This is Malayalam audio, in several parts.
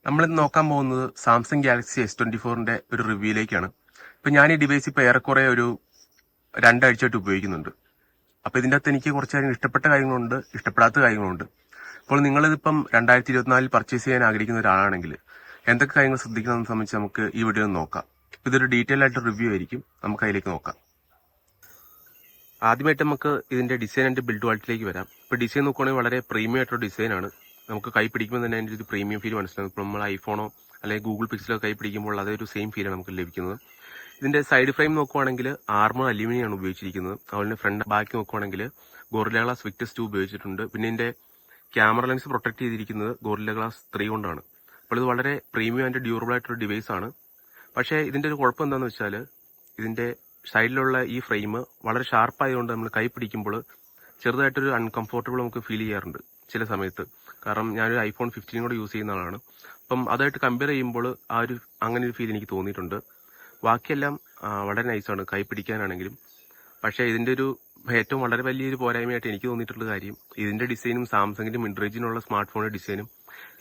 നമ്മളിന്ന് നോക്കാൻ പോകുന്നത് സാംസങ് ഗാലക്സി S24ന്റെ ഒരു റിവ്യൂയിലേക്കാണ്. ഇപ്പൊ ഞാൻ ഈ ഡിവൈസ് ഇപ്പൊ ഏറെക്കുറെ ഒരു 2 ആഴ്ചയായിട്ട് ഉപയോഗിക്കുന്നുണ്ട്. അപ്പൊ ഇതിന്റെ അകത്ത് എനിക്ക് കുറച്ച് കാര്യങ്ങൾ ഇഷ്ടപ്പെട്ട കാര്യങ്ങളുണ്ട്, ഇഷ്ടപ്പെടാത്ത കാര്യങ്ങളുണ്ട്. അപ്പോൾ നിങ്ങളിതിപ്പം 2024 പർച്ചേസ് ചെയ്യാൻ ആഗ്രഹിക്കുന്ന ഒരാളാണെങ്കിൽ എന്തൊക്കെ കാര്യങ്ങൾ ശ്രദ്ധിക്കണമെന്ന് സംബന്ധിച്ച് നമുക്ക് ഈ വീഡിയോ നോക്കാം. ഇതൊരു ഡീറ്റെയിൽ ആയിട്ട് റിവ്യൂ ആയിരിക്കും. നമുക്ക് അതിലേക്ക് നോക്കാം. ആദ്യമായിട്ട് നമുക്ക് ഇതിന്റെ ഡിസൈൻ ആൻഡ് ബിൽഡ് ക്വാളിറ്റിയിലേക്ക് വരാം. ഇപ്പൊ ഡിസൈൻ നോക്കുകയാണെങ്കിൽ വളരെ പ്രീമിയം ആയിട്ടുള്ള ഡിസൈനാണ്. നമുക്ക് കൈ പിടിക്കുമ്പോൾ തന്നെ അതിന്റെ ഒരു പ്രീമിയം ഫീൽ മനസ്സിലാകും. ഇപ്പോൾ നമ്മൾ ഐഫോണോ അല്ലെങ്കിൽ ഗൂഗിൾ പിക്സലോ കൈ പിടിക്കുമ്പോൾ അതേ ഒരു സെയിം ഫീലാണ് നമുക്ക് ലഭിക്കുന്നത്. ഇതിന്റെ സൈഡ് ഫ്രെയിം നോക്കുവാണെങ്കിൽ ആർമർ അലൂമിനിയം ആണ് ഉപയോഗിച്ചിരിക്കുന്നത്. അതുപോലെ ഫ്രണ്ട് ബാക്ക് നോക്കുവാണെങ്കിൽ ഗോറില്ല ഗ്ലാസ് വിക്ടസ് 2 ഉപയോഗിച്ചിട്ടുണ്ട്. പിന്നെ ഇതിന്റെ ക്യാമറ ലെൻസ് പ്രൊട്ടക്ട് ചെയ്തിരിക്കുന്നത് ഗോറില്ല ഗ്ലാസ് 3 കൊണ്ടാണ്. അപ്പോൾ ഇത് വളരെ പ്രീമിയം ആൻഡ് ഡ്യൂറബിൾ ആയിട്ടൊരു ഡിവൈസ് ആണ്. പക്ഷേ ഇതിന്റെ ഒരു കുഴപ്പം എന്താണെന്ന് വെച്ചാൽ ഇതിന്റെ സൈഡിലുള്ള ഈ ഫ്രെയിം വളരെ ഷാർപ്പായതുകൊണ്ട് നമ്മൾ കൈ പിടിക്കുമ്പോൾ ചെറുതായിട്ടൊരു അൺകംഫോർട്ടബിൾ നമുക്ക് ഫീൽ ചെയ്യാറുണ്ട് ചില സമയത്ത്. കാരണം ഞാനൊരു ഐഫോൺ 15 കൂടെ യൂസ് ചെയ്യുന്ന ആളാണ്. അപ്പം അതായിട്ട് കമ്പയർ ചെയ്യുമ്പോൾ അങ്ങനെ ഒരു ഫീൽ എനിക്ക് തോന്നിയിട്ടുണ്ട്. ബാക്കിയെല്ലാം വളരെ നൈസാണ് കൈ പിടിക്കാനാണെങ്കിലും. പക്ഷേ ഇതിന്റെ ഒരു ഏറ്റവും വളരെ വലിയൊരു പോരായ്മയായിട്ട് എനിക്ക് തോന്നിയിട്ടുള്ള കാര്യം ഇതിന്റെ ഡിസൈനും സാംസങ്ങിന്റെ മിഡ് റേഞ്ചിനുള്ള സ്മാർട്ട് ഫോണിന്റെ ഡിസൈനും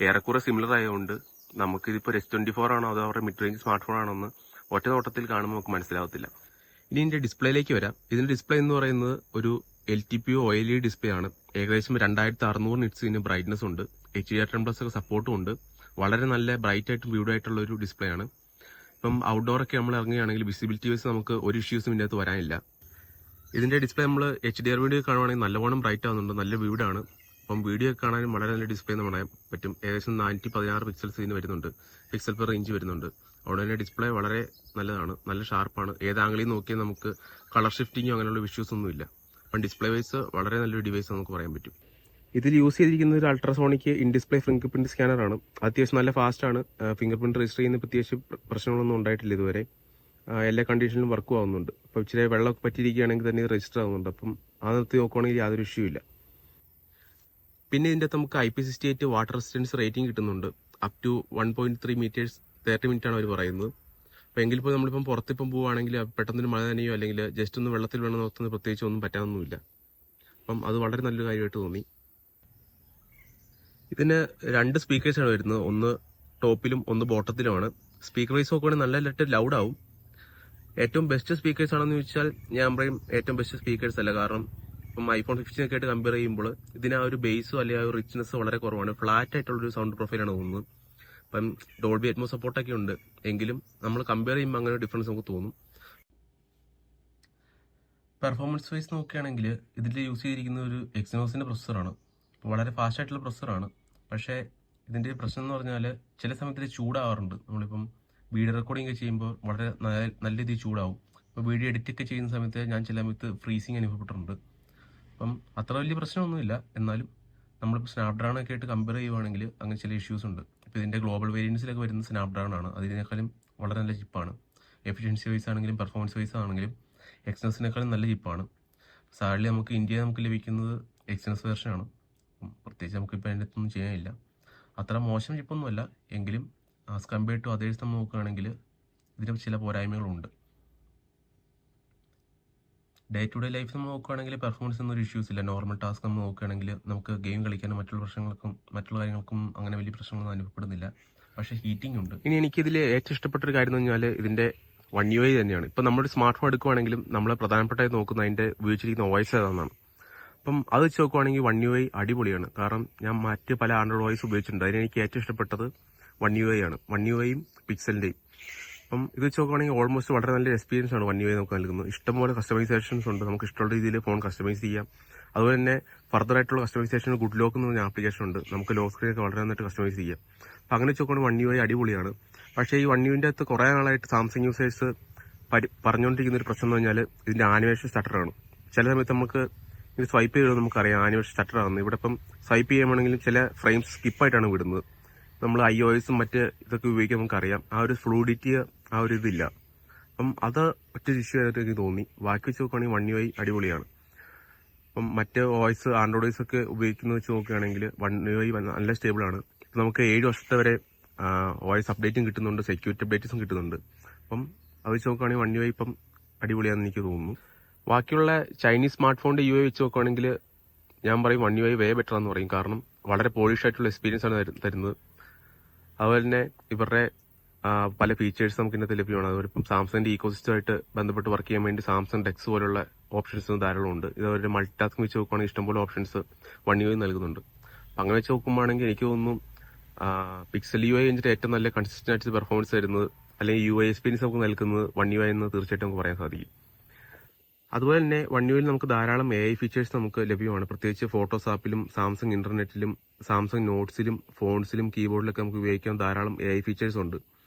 ഏറെക്കുറെ സിമിലർ ആയതുകൊണ്ട് നമുക്കിതിപ്പോൾ S24 ആണോ അതോ അവരുടെ മിഡ് റേഞ്ച് സ്മാർട്ട് ഫോൺ ആണോ എന്ന് ഒറ്റ നോട്ടത്തിൽ കാണുമ്പോൾ നമുക്ക് മനസ്സിലാവത്തില്ല. ഇനി ഇതിന്റെ ഡിസ്പ്ലേയിലേക്ക് വരാം. ഇതിന്റെ ഡിസ്പ്ലേ എന്ന് പറയുന്നത് ഒരു LTPO OLED ഡിസ്പ്ലേ ആണ്. ഏകദേശം 2600 നിറ്റ്സ് ഇതിന് ബ്രൈറ്റ്നസ് ഉണ്ട്. HDR10+ ഒക്കെ സപ്പോർട്ടും ഉണ്ട്. വളരെ നല്ല ബ്രൈറ്റ് ആയിട്ടും വ്യൂഡ് ആയിട്ടുള്ള ഒരു ഡിസ്പ്ലേ ആണ്. ഇപ്പം ഔട്ട്ഡോർ ഒക്കെ നമ്മൾ ഇറങ്ങുകയാണെങ്കിൽ വിസിബിലിറ്റി വൈസ് നമുക്ക് ഒരു ഇഷ്യൂസും ഇതിന്റെ അകത്ത് വരാനില്ല. ഇതിന്റെ ഡിസ്പ്ലേ നമ്മൾ HDR വീഡിയോ കാണുവാണെങ്കിൽ നല്ലവണ്ണം ബ്രൈറ്റ് ആവുന്നുണ്ട്, നല്ല വ്യൂഡാണ്. അപ്പം വീഡിയോ ഒക്കെ കാണാനും വളരെ നല്ല ഡിസ്പ്ലേ എന്ന് പറയാൻ പറ്റും. ഏകദേശം 416 പിക്സൽസ് ഇതിന് വരുന്നുണ്ട്, പിക്സൽ പെർ റേഞ്ച് വരുന്നുണ്ട്. അവിടെ തന്നെ ഡിസ്പ്ലേ വളരെ നല്ലതാണ്, നല്ല ഷാർപ്പാണ്. ഏത് ആംഗിളിൽ നോക്കിയാൽ നമുക്ക് കളർ ഷിഫ്റ്റിങ്ങോ അങ്ങനെയുള്ള ഇഷ്യൂസ് ഒന്നുമില്ല. അപ്പം ഡിസ്പ്ലേ വൈസ് വളരെ നല്ലൊരു ഡിവൈസ് നമുക്ക് പറയാൻ പറ്റും. ഇതിൽ യൂസ് ചെയ്തിരിക്കുന്ന ഒരു ultrasonic in display fingerprint സ്കാനറാണ്. അത്യാവശ്യം നല്ല ഫാസ്റ്റ് ആണ്. ഫിംഗർ പ്രിന്റ് രജിസ്റ്റർ ചെയ്യുന്ന പ്രത്യേകിച്ച് പ്രശ്നങ്ങളൊന്നും ഉണ്ടായിട്ടില്ല ഇതുവരെ. എല്ലാ കണ്ടീഷനിലും വർക്കും ആവുന്നുണ്ട്. അപ്പോൾ ഇച്ചിരി വെള്ളമൊക്കെ പറ്റിയിരിക്കുകയാണെങ്കിൽ തന്നെ രജിസ്റ്റർ ആവുന്നുണ്ട്. അപ്പം ആ നിർത്തി നോക്കുകയാണെങ്കിൽ യാതൊരു ഇഷ്യൂ ഇല്ല. പിന്നെ ഇതിൻ്റെ അകത്ത് നമുക്ക് IP68 വാട്ടർ റെസിസ്റ്റൻസ് റേറ്റിംഗ് കിട്ടുന്നുണ്ട്. അപ് ടു 1.3 മീറ്റേഴ്സ് 30 മിനിറ്റ് ആണ് അവർ പറയുന്നത്. അപ്പോൾ എങ്കിൽ ഇപ്പോൾ നമ്മളിപ്പം പുറത്തിപ്പം പോവുകയാണെങ്കിൽ പെട്ടെന്നൊരു മഴ നനയോ അല്ലെങ്കിൽ ജസ്റ്റ് ഒന്ന് വെള്ളത്തിൽ വേണം നോക്കുന്നത് പ്രത്യേകിച്ച് ഒന്നും പറ്റാനൊന്നുമില്ല. അപ്പം അത് വളരെ നല്ലൊരു കാര്യമായിട്ട് തോന്നി. ഇതിന് 2 സ്പീക്കേഴ്സാണ് വരുന്നത്, ഒന്ന് ടോപ്പിലും ഒന്ന് ബോട്ടത്തിലുമാണ്. സ്പീക്കർ വൈസ് നോക്കുകയാണെങ്കിൽ നല്ല ലെറ്റ് ലൗഡ് ആവും. ഏറ്റവും ബെസ്റ്റ് സ്പീക്കേഴ്സ് ആണെന്ന് ചോദിച്ചാൽ ഞാൻ പറയും ഏറ്റവും ബെസ്റ്റ് സ്പീക്കേഴ്സ് അല്ല. കാരണം ഇപ്പം ഐഫോൺ 15 ഒക്കെ ആയിട്ട് കമ്പയർ ചെയ്യുമ്പോൾ ഇതിന് ആ ഒരു ബേസോ അല്ലെങ്കിൽ ആ ഒരു റിച്ച്നെസ് വളരെ കുറവാണ്. ഫ്ലാറ്റ് ആയിട്ടുള്ളൊരു സൗണ്ട് പ്രൊഫൈലാണ് തോന്നുന്നത്. ഇപ്പം ഡോൾബി അറ്റ്മോസ് സപ്പോർട്ടൊക്കെ ഉണ്ട്, എങ്കിലും നമ്മൾ കമ്പയർ ചെയ്യുമ്പോൾ അങ്ങനെ ഡിഫറൻസ് നമുക്ക് തോന്നും. പെർഫോമൻസ് വൈസ് നോക്കുകയാണെങ്കിൽ ഇതിൽ യൂസ് ചെയ്തിരിക്കുന്ന ഒരു എക്സിനോസിന്റെ പ്രൊസസ്സറാണ്. വളരെ ഫാസ്റ്റ് ആയിട്ടുള്ള പ്രൊസസ്സറാണ്. പക്ഷേ ഇതിന്റെ പ്രശ്നം എന്ന് പറഞ്ഞാൽ ചില സമയത്ത് ഇത് ചൂടാവാറുണ്ട്. നമ്മളിപ്പം വീഡിയോ റെക്കോർഡിംഗ് ഒക്കെ ചെയ്യുമ്പോൾ വളരെ നല്ല രീതിയിൽ ചൂടാവും. ഇപ്പോൾ വീഡിയോ എഡിറ്റ് ഒക്കെ ചെയ്യുന്ന സമയത്ത് ഞാൻ ചില സമയത്ത് ഫ്രീസിങ് അനുഭവപ്പെട്ടിട്ടുണ്ട്. അപ്പം അത്ര വലിയ പ്രശ്നമൊന്നുമില്ല. എന്നാലും നമ്മളിപ്പോൾ സ്നാപ്ഡ്രാഗൺ ഒക്കെ ആയിട്ട് കമ്പയർ ചെയ്യുവാണെങ്കിൽ അങ്ങനെ ചില ഇഷ്യൂസ് ഉണ്ട്. ഇപ്പോൾ ഇതിന്റെ ഗ്ലോബൽ വേരിയൻസിലൊക്കെ വരുന്ന സ്നാപ്ഡ്രാഗൺ ആണ്. അതിനേക്കാളും വളരെ നല്ല ചിപ്പാണ്. എഫിഷ്യൻസി വൈസ് ആണെങ്കിലും പെർഫോമൻസ് വൈസ് ആണെങ്കിലും എക്സിനോസിനേക്കാളും നല്ല ചിപ്പാണ്. സാഡ്ലി നമുക്ക് ഇന്ത്യയിൽ നമുക്ക് ലഭിക്കുന്നത് എക്സിനോസ് വെർഷനാണ്. പ്രത്യേകിച്ച് നമുക്കിപ്പോൾ അതിൻ്റെ അടുത്തൊന്നും ചെയ്യാനില്ല. അത്ര മോശം ചിപ്പൊന്നുമല്ല, എങ്കിലും ആസ് കമ്പയർഡ് ടു അതേഴ്സ് നമ്മൾ നോക്കുകയാണെങ്കിൽ ഇതിന് ചില പോരായ്മകളുണ്ട്. ഡേ ടു ഡേ ലൈഫ് നമ്മൾ നോക്കുകയാണെങ്കിൽ പെർഫോമൻസ് ഒന്നും ഒരു ഇഷ്യൂസ് ഇല്ല. നോർമൽ ടാസ്ക് നമ്മൾ നോക്കുകയാണെങ്കിൽ നമുക്ക് ഗെയിം കളിക്കാനും മറ്റുള്ള കാര്യങ്ങൾക്കും അങ്ങനെ വലിയ പ്രശ്നങ്ങളൊന്നും അനുഭവപ്പെടുന്നില്ല. പക്ഷേ ഹീറ്റിംഗ് ഉണ്ട്. ഇനി എനിക്കിതിൽ ഏറ്റവും ഇഷ്ടപ്പെട്ട ഒരു കാര്യം എന്ന് പറഞ്ഞാൽ ഇതിന്റെ One UI തന്നെയാണ്. ഇപ്പം നമ്മുടെ സ്മാർട്ട് ഫോൺ എടുക്കുകയാണെങ്കിലും നമ്മൾ പ്രധാനപ്പെട്ടതായി നോക്കുന്ന അതിന്റെ ഉപയോഗിച്ചിരിക്കുന്ന OS ഏതാണെന്നാണ്. അപ്പം അത് വെച്ച് നോക്കുവാണെങ്കിൽ One UI അടിപൊളിയാണ്. കാരണം ഞാൻ മറ്റ് പല ആൻഡ്രോയിഡ് OS ഉപയോഗിച്ചിട്ടുണ്ട്. അതിനെനിക്ക് ഏറ്റവും ഇഷ്ടപ്പെട്ടത് One UI ആണ്. One UIയും പിക്സലിന്റെയും. അപ്പം ഇത് വെച്ച് നോക്കുകയാണെങ്കിൽ ഓൾമോസ്റ്റ് വളരെ നല്ല എക്സ്പീരിയൻസ് ആണ് One UI നമുക്ക് നൽകുന്നത്. ഇഷ്ടംപോലെ കസ്റ്റമൈസേഷൻസ് ഉണ്ട്. നമുക്ക് ഇഷ്ടമുള്ള രീതിയിൽ ഫോൺ കസ്റ്റമൈസ് ചെയ്യാം. അതുപോലെ തന്നെ ഫർദർ ആയിട്ടുള്ള കസ്റ്റമൈസേഷൻ ഗുഡ് ലോക്ക് എന്ന് പറഞ്ഞ ആപ്ലിക്കേഷൻ ഉണ്ട്. നമുക്ക് ലോക്ക് സ്ക്രീൻ ഒക്കെ വളരെ നന്നായിട്ട് കസ്റ്റമൈസ് ചെയ്യാം. അപ്പം അങ്ങനെ വെച്ച് നോക്കുകയാണെങ്കിൽ One UI അടിപൊളിയാണ്. പക്ഷേ ഈ One UIന്റെ അകത്ത് കുറേ നാളായിട്ട് സാംസങ് യൂസേഴ്സ് പറഞ്ഞുകൊണ്ടിരിക്കുന്ന ഒരു പ്രശ്നം എന്ന് പറഞ്ഞാൽ ഇതിന്റെ ആനിമേഷൻ സ്റ്റട്ടറാണ്. ചില സമയത്ത് നമുക്ക് ഇത് സ്വൈപ്പ് ചെയ്ത് നമുക്കറിയാം ആനിമേഷൻ സ്റ്റട്ടർ ആകുന്നത്. ഇവിടെ ഇപ്പം സ്വൈപ്പ് ചെയ്യുകയാണെങ്കിലും ചില ഫ്രെയിംസ് സ്കിപ്പായിട്ടാണ് വിടുന്നത്. നമ്മൾ iOSഉം മറ്റ് ഇതൊക്കെ ഉപയോഗിക്കാൻ നമുക്കറിയാം ആ ഒരു ഫ്ലൂഡിറ്റി ആ ഒരു ഇതില്ല. അപ്പം അത് മറ്റൊരു ഇഷ്യൂ ആയിട്ട് എനിക്ക് തോന്നി. ബാക്കി വെച്ച് നോക്കുകയാണെങ്കിൽ One UI അടിപൊളിയാണ്. അപ്പം മറ്റ് OS ആൻഡ്രോയിഡ് OS ഒക്കെ ഉപയോഗിക്കുന്നത് വെച്ച് നോക്കുകയാണെങ്കിൽ One UI നല്ല സ്റ്റേബിളാണ്. നമുക്ക് 7 വർഷത്തെ വരെ OS അപ്ഡേറ്റും കിട്ടുന്നുണ്ട്, സെക്യൂരിറ്റി അപ്ഡേറ്റ്സും കിട്ടുന്നുണ്ട്. അപ്പം അത് വെച്ച് നോക്കുകയാണെങ്കിൽ One UI ഇപ്പം അടിപൊളിയാണെന്ന് എനിക്ക് തോന്നുന്നു. ബാക്കിയുള്ള ചൈനീസ് സ്മാർട്ട് ഫോണിന്റെ UI വെച്ച് നോക്കുകയാണെങ്കിൽ ഞാൻ പറയും One UI വേ ബെറ്റർ എന്ന് പറയും. കാരണം വളരെ പോളിഷ് ആയിട്ടുള്ള എക്സ്പീരിയൻസ് ആണ് തരുന്നത്. അതുപോലെ തന്നെ ഇവരുടെ പല ഫീച്ചേഴ്സ് നമുക്ക് ഇതിനകത്ത് ലഭ്യമാണ്. അതുപോലെ ഇപ്പം സാംസങ്ങിന്റെ ഇക്കോസിസ്റ്റമായിട്ട് ബന്ധപ്പെട്ട് വർക്ക് ചെയ്യാൻ വേണ്ടി സാംസങ് ഡെക്സ് പോലുള്ള ഓപ്ഷൻസ് ധാരാളം ഉണ്ട്. ഇതൊരു മൾട്ടി ടാസ്കിംഗ് വെച്ച് നോക്കുകയാണെങ്കിൽ ഇഷ്ടംപോലെ ഓപ്ഷൻസ് One UI നൽകുന്നുണ്ട്. അപ്പം അങ്ങനെ വെച്ച് നോക്കുമ്പോഴാണെങ്കിൽ എനിക്ക് തോന്നുന്നു പിക്സൽ UI കഴിഞ്ഞിട്ട് ഏറ്റവും നല്ല കൺസിസ്റ്റന്റ് ആയിട്ട് പെർഫോമൻസ് തരുന്നത് അല്ലെങ്കിൽ UI എക്സ്പീരിയൻസ് നമുക്ക് നൽകുന്നത് One UI എന്ന് തീർച്ചയായിട്ടും നമുക്ക് പറയാൻ സാധിക്കും. അതുപോലെ തന്നെ One UI നമുക്ക് ധാരാളം AI ഫീച്ചേഴ്സ് നമുക്ക് ലഭ്യമാണ്. പ്രത്യേകിച്ച് ഫോട്ടോസ് ആപ്പിലും സാംസങ് ഇന്റർനെറ്റിലും സാംസങ് നോട്ട്സിലും ഫോൺസിലും കീബോർഡിലൊക്കെ നമുക്ക് ഉപയോഗിക്കാൻ ധാരാളം AI ഫീച്ചേഴ്സ് ഉണ്ട്.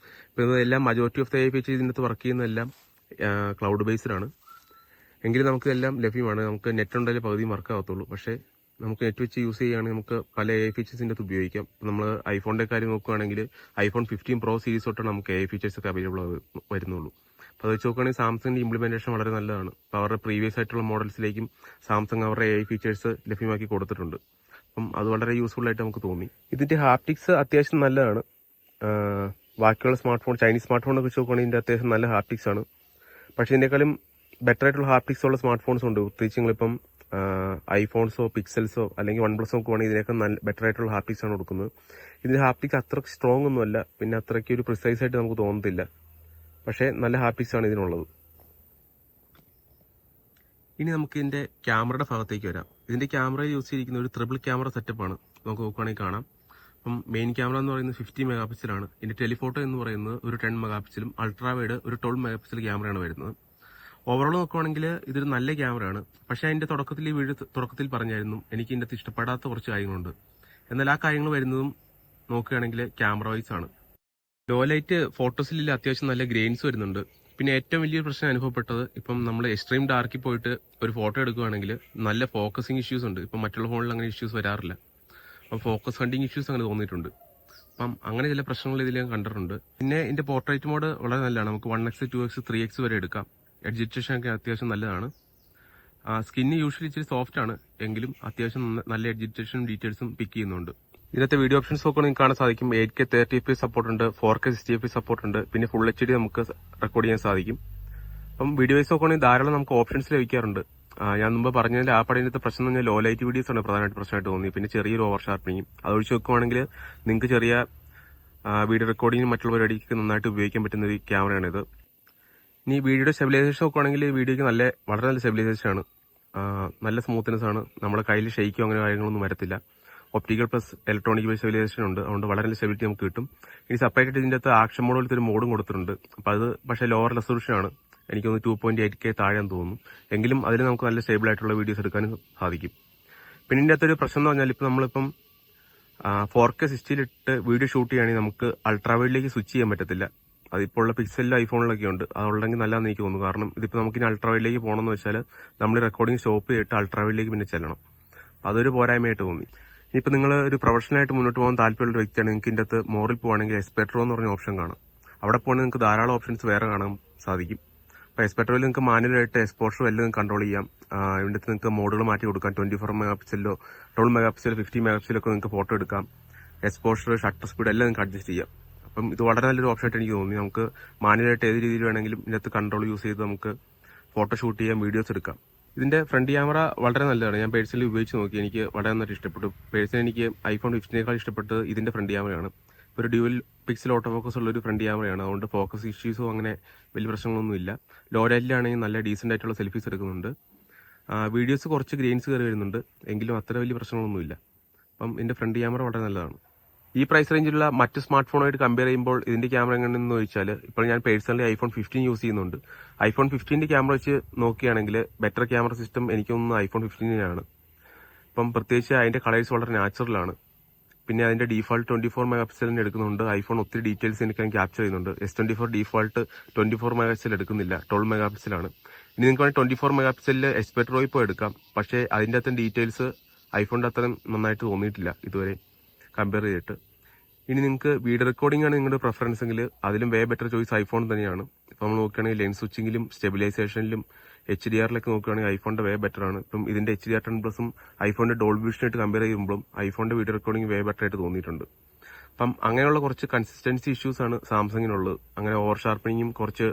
ഇപ്പോൾ ഇതെല്ലാം majority of the AI features ഇതിനകത്ത് വർക്ക് ചെയ്യുന്നതെല്ലാം ക്ലൗഡ് ബേസ്ഡ് ആണ്. എങ്കിലും നമുക്ക് എല്ലാം ലഭ്യമാണ്. നമുക്ക് നെറ്റ് ഉണ്ടെങ്കിൽ പകുതിയും വർക്ക് ആകത്തുള്ളൂ. പക്ഷേ നമുക്ക് നെറ്റ് വെച്ച് യൂസ് ചെയ്യുകയാണെങ്കിൽ നമുക്ക് പല AI ഫീച്ചേഴ്സിൻ്റെ അകത്ത് ഉപയോഗിക്കാം. നമ്മൾ ഐഫോണിന്റെ കാര്യം നോക്കുകയാണെങ്കിൽ iPhone 15 Pro സീരീസ് തൊട്ടാണ് നമുക്ക് AI ഫീച്ചേഴ്സ് ഒക്കെ അവൈലബിൾ വരുന്നുള്ളൂ. അപ്പോൾ അത് വെച്ച് നോക്കുകയാണെങ്കിൽ സാംസങ്ങിന്റെ ഇംപ്ലിമെന്റേഷൻ വളരെ നല്ലതാണ്. അപ്പോൾ അവരുടെ പ്രീവിയസ് ആയിട്ടുള്ള മോഡൽസിലേക്കും സാംസങ് അവരുടെ AI ഫീച്ചേഴ്സ് ലഭ്യമാക്കി കൊടുത്തിട്ടുണ്ട്. അപ്പം അത് വളരെ യൂസ്ഫുൾ ആയിട്ട് നമുക്ക് തോന്നി. ഇതിന്റെ ഹാപ്റ്റിക്സ് അത്യാവശ്യം നല്ലതാണ്. ബാക്കിയുള്ള ചൈനീസ് സ്മാർട്ട് ഫോണൊക്കെ വെച്ച് നോക്കുകയാണെങ്കിൽ ഇതിന്റെ അത്യാവശ്യം നല്ല ഹാപ്റ്റിക്സ് ആണ്. പക്ഷേ ഇതിനേക്കാളും ബെറ്റർ ആയിട്ടുള്ള ഹാപ്റ്റിക്സ് ഉള്ള സ്മാർട്ട് ഫോൺസ് ഉണ്ട്. പ്രത്യേകിച്ച് നിങ്ങളിപ്പം ഐഫോൺസോ പിക്സൽസോ അല്ലെങ്കിൽ OnePlus നോക്കുവാണെങ്കിൽ ഇതിനൊക്കെ നല്ല ബെറ്റർ ആയിട്ടുള്ള ഹാപ്റ്റിക്സ് ആണ് കൊടുക്കുന്നത്. ഇതിന്റെ ഹാപ്റ്റിക്സ് അത്രയ്ക്ക് സ്ട്രോങ് ഒന്നുമല്ല, പിന്നെ അത്രയ്ക്ക് ഒരു പ്രിസൈസ് ആയിട്ട് നമുക്ക് തോന്നത്തില്ല. പക്ഷേ നല്ല ഹാപ്റ്റിക്സ് ആണ് ഇതിനുള്ളത്. ഇനി നമുക്ക് ഇതിന്റെ ക്യാമറയുടെ ഭാഗത്തേക്ക് വരാം. ഇതിന്റെ ക്യാമറ യൂസ് ചെയ്തിരിക്കുന്ന ഒരു ട്രിപ്പിൾ ക്യാമറ സെറ്റപ്പാണ്. നമുക്ക് നോക്കുകയാണെങ്കിൽ കാണാം. അപ്പം മെയിൻ ക്യാമറ എന്ന് പറയുന്നത് 50 മെഗാ പിക്സലാണ്. ഇതിന്റെ ടെലിഫോട്ടോ എന്ന് പറയുന്നത് ഒരു 10 മെഗാ പിക്സലും അൾട്രാ വൈഡ് ഒരു 12 മെഗാ പിക്സൽ ക്യാമറയാണ് വരുന്നത്. ഓവറോൾ നോക്കുകയാണെങ്കിൽ ഇതൊരു നല്ല ക്യാമറയാണ്. പക്ഷേ അതിന്റെ തുടക്കത്തിൽ പറഞ്ഞായിരുന്നു എനിക്ക് ഇതിന്റെ ഇഷ്ടപ്പെടാത്ത കുറച്ച് കാര്യങ്ങളുണ്ട്. എന്നാൽ ആ കാര്യങ്ങൾ വരുന്നതും നോക്കുകയാണെങ്കിൽ ക്യാമറ വൈസ് ആണ്. ലോ ലൈറ്റ് ഫോട്ടോസിൽ അത്യാവശ്യം നല്ല ഗ്രെയിൻസ് വരുന്നുണ്ട്. പിന്നെ ഏറ്റവും വലിയൊരു പ്രശ്നം അനുഭവപ്പെട്ടത് ഇപ്പം നമ്മൾ എക്സ്ട്രീം ഡാർക്കിൽ പോയിട്ട് ഒരു ഫോട്ടോ എടുക്കുകയാണെങ്കിൽ നല്ല ഫോക്കസിങ് ഇഷ്യൂസ് ഉണ്ട്. ഇപ്പം മറ്റുള്ള ഫോണിൽ അങ്ങനെ ഇഷ്യൂസ് വരാറില്ല. അപ്പം ഫോക്കസ് ഹണ്ടിങ് ഇഷ്യൂസ് അങ്ങനെ തോന്നിയിട്ടുണ്ട്. അപ്പം അങ്ങനെ ചില പ്രശ്നങ്ങൾ ഇതിൽ ഞാൻ കണ്ടിട്ടുണ്ട്. പിന്നെ ഇതിന്റെ പോർട്രേറ്റ് മോഡ് വളരെ നല്ലതാണ്. നമുക്ക് 1x 2x 3x വരെ എടുക്കാം. എഡ്ജിറ്റേഷൻ ഒക്കെ അത്യാവശ്യം നല്ലതാണ്. സ്കിന്ന് യൂഷ്വലി ഇച്ചിരി സോഫ്റ്റ് ആണ്, എങ്കിലും അത്യാവശ്യം നല്ല എഡ്ജിറ്റേഷനും ഡീറ്റെയിൽസും പിക്ക് ചെയ്യുന്നുണ്ട്. ഇതിനകത്തെ വീഡിയോ ഓപ്ഷൻസ് ഒക്കെ നിങ്ങൾക്ക് കാണാൻ സാധിക്കും. 8K 30fps സപ്പോർട്ട് ഉണ്ട്, 4K 60fps സപ്പോർട്ട് ഉണ്ട്, പിന്നെ ഫുൾ HD നമുക്ക് റെക്കോർഡ് ചെയ്യാൻ സാധിക്കും. അപ്പം വീഡിയോ വൈസ് നോക്കുകയാണെങ്കിൽ ധാരാളം നമുക്ക് ഓപ്ഷൻസ് ലഭിക്കാറുണ്ട്. ഞാൻ മുമ്പ് പറഞ്ഞതിന്റെ ആ പടയിലത്തെ പ്രശ്നം എന്ന് പറഞ്ഞാൽ ലോ ലൈറ്റ് വീഡിയോസ് ആണ് പ്രധാനമായിട്ട് പ്രശ്നമായിട്ട് തോന്നി. പിന്നെ ചെറിയൊരു ഓവർ ഷാർപ്പനിങ്ങും. അത് ഒഴിച്ച് വെക്കുവാണെങ്കിൽ നിങ്ങൾക്ക് ചെറിയ വീഡിയോ റെക്കോർഡിങ്ങിനും മറ്റുള്ള പരിപാടിക്ക് നന്നായിട്ട് ഉപയോഗിക്കാൻ പറ്റുന്ന ഒരു ക്യാമറയാണിത്. ഇനി വീഡിയോയുടെ സ്റ്റെബിലൈസേഷൻ നോക്കുകയാണെങ്കിൽ വീഡിയോയ്ക്ക് വളരെ നല്ല സ്റ്റെബിലൈസേഷൻ ആണ്. നല്ല സ്മൂത്ത്നെസ് ആണ്. നമ്മുടെ കയ്യിൽ ഷെയ്ക്കോ അങ്ങനെ കാര്യങ്ങളൊന്നും വരത്തില്ല. Optical plus electronic base stabilization ഉണ്ട്. അതുകൊണ്ട് വളരെ നല്ല സ്റ്റെബിലിറ്റി നമുക്ക് കിട്ടും. ഇനി സെപ്പറേറ്റ് ഇതിന്റെ അകത്ത് ആക്ഷൻ മോഡ് പോലത്തെ ഒരു മോഡും കൊടുത്തിട്ടുണ്ട്. അപ്പോൾ അത് പക്ഷേ ലോവർ റെസൊല്യൂഷൻ ആണ്. എനിക്കൊന്ന് 2.8K താഴെന്ന് തോന്നുന്നു. എങ്കിലും അതിൽ നമുക്ക് നല്ല സ്റ്റേബിൾ ആയിട്ടുള്ള വീഡിയോസ് എടുക്കാനും സാധിക്കും. പിന്നെ ഇതിന്റെ അകത്തൊരു പ്രശ്നം എന്ന് പറഞ്ഞാൽ ഇപ്പം നമ്മളിപ്പം 4K 60 വീഡിയോ ഷൂട്ട് ചെയ്യുകയാണെങ്കിൽ നമുക്ക് അൾട്രാ വൈഡിലേക്ക് സ്വിച്ച് ചെയ്യാൻ പറ്റത്തില്ല. അതിപ്പോൾ ഉള്ള പിക്സലിലും ഐഫോണിലൊക്കെ ഉണ്ട്. അതുണ്ടെങ്കിൽ നല്ലതെന്ന് എനിക്ക് തോന്നുന്നു. കാരണം ഇതിപ്പോൾ നമുക്ക് ഇനി അൾട്രാ വൈഡിലേക്ക് പോകണമെന്ന് വെച്ചാൽ നമ്മൾ റെക്കോർഡിംഗ് സ്റ്റോപ്പ് ചെയ്തിട്ട് അൾട്രാ വൈഡിലേക്ക് പിന്നെ ചെല്ലണം. അതൊരു പോരായ്മയായിട്ട് തോന്നി. ഇനിയിപ്പോൾ നിങ്ങൾ ഒരു പ്രൊഫഷണലായിട്ട് മുന്നോട്ട് പോകാൻ താല്പര്യമുള്ള ഒരു വ്യക്തിയാണ്, നിങ്ങൾക്ക് ഇതിന്റെ അകത്ത് മോറിൽ പോവുകയാണെങ്കിൽ എക്സ്പെക്ട്രോ എന്ന് പറഞ്ഞ ഓപ്ഷൻ കാണാം. അവിടെ പോകണമെങ്കിൽ നിങ്ങൾക്ക് ധാരാളം ഓപ്ഷൻസ് വേറെ കാണാൻ സാധിക്കും. അപ്പോൾ എക്സ്പെക്ട്രോയിൽ നിങ്ങൾക്ക് മാനുവലായിട്ട് എക്സ്പോഷർ എല്ലാം നിങ്ങൾക്ക് കൺട്രോൾ ചെയ്യാം. ഇതിന്റെ നിങ്ങൾക്ക് മോഡുകൾ മാറ്റി കൊടുക്കാം. 24 മെഗാ പിക്സലിലോ 12 മെഗാ പിക്സൽ 50 മെഗാ പിക്സലൊക്കെ നിങ്ങൾക്ക് ഫോട്ടോ എടുക്കാം. എക്സ്പോഷർ ഷട്ടർ സ്പീഡ് എല്ലാം നിങ്ങൾക്ക് അഡ്ജസ്റ്റ് ചെയ്യാം. അപ്പം ഇത് വളരെ നല്ലൊരു ഓപ്ഷനായിട്ട് എനിക്ക് തോന്നി. നമുക്ക് മാനുവലായിട്ട് ഏത് രീതിയിൽ വേണമെങ്കിലും ഇതിനകത്ത് കൺട്രോൾ യൂസ് ചെയ്ത് നമുക്ക് ഫോട്ടോ ഷൂട്ട് ചെയ്യാം, വീഡിയോസ് എടുക്കാം. ഇതിന്റെ ഫ്രണ്ട് ക്യാമറ വളരെ നല്ലതാണ്. ഞാൻ പേഴ്സണലി ഉപയോഗിച്ച് നോക്കി, എനിക്ക് വളരെ നന്നായിട്ട് ഇഷ്ടപ്പെട്ടു. പേഴ്സണലി എനിക്ക് iPhone 15നേക്കാൾ ഇഷ്ടപ്പെട്ടത് ഇതിന്റെ ഫ്രണ്ട് ക്യാമറയാണ്. ഒരു ഡ്യുവൽ പിക്സൽ ഓട്ടോ ഫോക്കസ് ഉള്ള ഒരു ഫ്രണ്ട് ക്യാമറയാണ്. അതുകൊണ്ട് ഫോക്കസ് ഇഷ്യൂസോ അങ്ങനെ വലിയ പ്രശ്നങ്ങളൊന്നും ഇല്ല. ലോ ലൈറ്റിലാണെങ്കിൽ നല്ല ഡീസെന്റ് ആയിട്ടുള്ള സെൽഫീസ് എടുക്കുന്നുണ്ട്. വീഡിയോസ് കുറച്ച് ഗ്രെയിൻസ് കയറി വരുന്നുണ്ട്, എങ്കിലും അത്ര വലിയ പ്രശ്നങ്ങളൊന്നുമില്ല. അപ്പം ഇതിന്റെ ഫ്രണ്ട് ക്യാമറ വളരെ നല്ലതാണ്. ഈ പ്രൈസ് റേഞ്ചിലുള്ള മറ്റ് സ്മാർട്ട് ഫോണുമായിട്ട് കമ്പയർ ചെയ്യുമ്പോൾ ഇതിന്റെ ക്യാമറ എങ്ങനെയെന്ന് ചോദിച്ചാൽ, ഇപ്പോൾ ഞാൻ പേഴ്സണലി iPhone 15 യൂസ് ചെയ്യുന്നുണ്ട്. iPhone 15ന്റെ ക്യാമറ വെച്ച് നോക്കുകയാണെങ്കിൽ ബെറ്റർ ക്യാമറ സിസ്റ്റം എനിക്ക് തോന്നുന്നു iPhone 15നാണ്. ഇപ്പം പ്രത്യേകിച്ച് അതിന്റെ കളേഴ്സ് വളരെ നാച്ചുറലാണ്. പിന്നെ അതിന്റെ ഡീഫോൾട്ട് 24 മെഗാ പിക്സലിന് എടുക്കുന്നുണ്ട്. ഐഫോൺ ഒത്തിരി ഡീറ്റെയിൽസ് എനിക്ക് ക്യാപ്ചർ ചെയ്യുന്നുണ്ട്. S24 ഡീഫോൾട്ട് 24 മെഗാ പിക്സൽ എടുക്കുന്നില്ല, 12 മെഗാ പിക്സലാണ്. ഇനി നിങ്ങൾക്ക് വേണമെങ്കിൽ 24 മെഗാ പിക്സലിൽ എക്സ്പെക്ട്രോ ഇപ്പോൾ എടുക്കാം. പക്ഷേ അതിന്റെ അകത്തും ഡീറ്റെയിൽസ് ഐഫോണിന്റെ അത്രയും നന്നായിട്ട് തോന്നിയിട്ടില്ല ഇതുവരെ കമ്പയർ ചെയ്തിട്ട്. ഇനി നിങ്ങൾക്ക് വീഡിയോ റെക്കോർഡിംഗ് ആണ് നിങ്ങളുടെ പ്രിഫറൻസ് എങ്കിൽ അതിലും വേ ബെറ്റർ ചോയ്സ് ഐഫോൺ തന്നെയാണ്. ഇപ്പം നമ്മൾ നോക്കുകയാണെങ്കിൽ ലെൻസ് സ്വിച്ചിങ്ങിലും സ്റ്റെബിലൈസേഷനിലും HDR-ലൊക്കെ നോക്കുകയാണെങ്കിൽ ഐഫോണിന്റെ വേ ബെറ്റർ ആണ്. ഇപ്പം ഇതിന്റെ HDR 10+ഉം ഐഫോണിന്റെ ഡോൾബി വിഷനായിട്ട് കമ്പയർ ചെയ്യുമ്പോഴും ഐഫോണിന്റെ വീഡിയോ റെക്കോർഡിംഗ് വേ ബെറ്റർ ആയിട്ട് തോന്നിയിട്ടുണ്ട്. അപ്പം അങ്ങനെയുള്ള കുറച്ച് കൺസിസ്റ്റൻസി ഇഷ്യൂസ് ആണ് സാംസങ്ങിനുള്ളത്. അങ്ങനെ ഓവർ ഷാർപ്പനിങ്ങും കുറച്ച്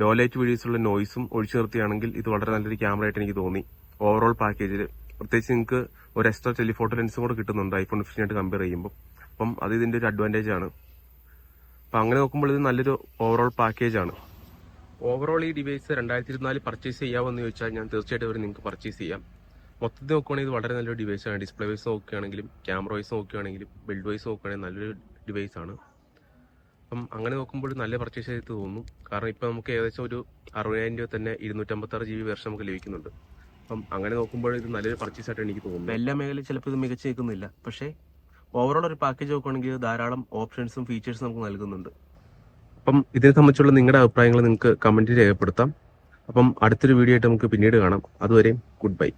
ലോ ലൈറ്റ് വീഡിയോസുള്ള നോയ്സും ഒഴിച്ചു നിർത്തിയാണെങ്കിൽ ഇത് വളരെ നല്ലൊരു ക്യാമറ ആയിട്ട് എനിക്ക് തോന്നി. ഓവറോൾ പാക്കേജിൽ പ്രത്യേകിച്ച് നിങ്ങൾക്ക് ഒരു എക്സ്ട്രാ ടെലിഫോട്ടോ ലെൻസും കൂടെ കിട്ടുന്നുണ്ട് iPhone 15 ആയിട്ട് കമ്പയർ ചെയ്യുമ്പോൾ. അപ്പം അത് ഇതിന്റെ ഒരു അഡ്വാൻറ്റേജ് ആണ്. അപ്പം അങ്ങനെ നോക്കുമ്പോൾ ഇത് നല്ലൊരു ഓവറോൾ പാക്കേജാണ്. ഓവറോൾ ഈ ഡിവൈസ് 2024 പർച്ചേസ് ചെയ്യാമെന്ന് ചോദിച്ചാൽ ഞാൻ തീർച്ചയായിട്ടും അവർ നിങ്ങൾക്ക് പർച്ചേസ് ചെയ്യാം. മൊത്തത്തിൽ നോക്കുകയാണെങ്കിൽ ഇത് വളരെ നല്ലൊരു ഡിവൈസാണ്. ഡിസ്പ്ലേ വൈസ് നോക്കുകയാണെങ്കിലും ക്യാമറ വൈസ് നോക്കുകയാണെങ്കിലും ബിൽഡ് വൈസ് നോക്കുകയാണെങ്കിൽ നല്ലൊരു ഡിവൈസാണ്. അപ്പം അങ്ങനെ നോക്കുമ്പോൾ നല്ല പർച്ചേസ് ചെയ്ത് തോന്നുന്നു. കാരണം ഇപ്പം നമുക്ക് ഏകദേശം ഒരു 60,000 രൂപ തന്നെ 256 GB വേർഷൻ നമുക്ക് ലഭിക്കുന്നുണ്ട്. അപ്പം അങ്ങനെ നോക്കുമ്പോൾ ഇത് നല്ലൊരു പർച്ചേസ് ആയിട്ട് എനിക്ക് തോന്നുന്നു. എല്ലാ മേഖലയും ചിലപ്പോൾ ഇത് മികച്ചു നിൽക്കുന്നില്ല, പക്ഷേ ഓവറോൾ ഒരു പാക്കേജ് നോക്കുകയാണെങ്കിൽ ധാരാളം ഓപ്ഷൻസും ഫീച്ചേഴ്സും നമുക്ക് നൽകുന്നുണ്ട്. അപ്പം ഇതിനെ സംബന്ധിച്ചുള്ള നിങ്ങളുടെ അഭിപ്രായങ്ങൾ നിങ്ങൾക്ക് കമൻറ്റിൽ രേഖപ്പെടുത്താം. അപ്പം അടുത്തൊരു വീഡിയോ ആയിട്ട് നമുക്ക് പിന്നീട് കാണാം. അതുവരെയും ഗുഡ് ബൈ.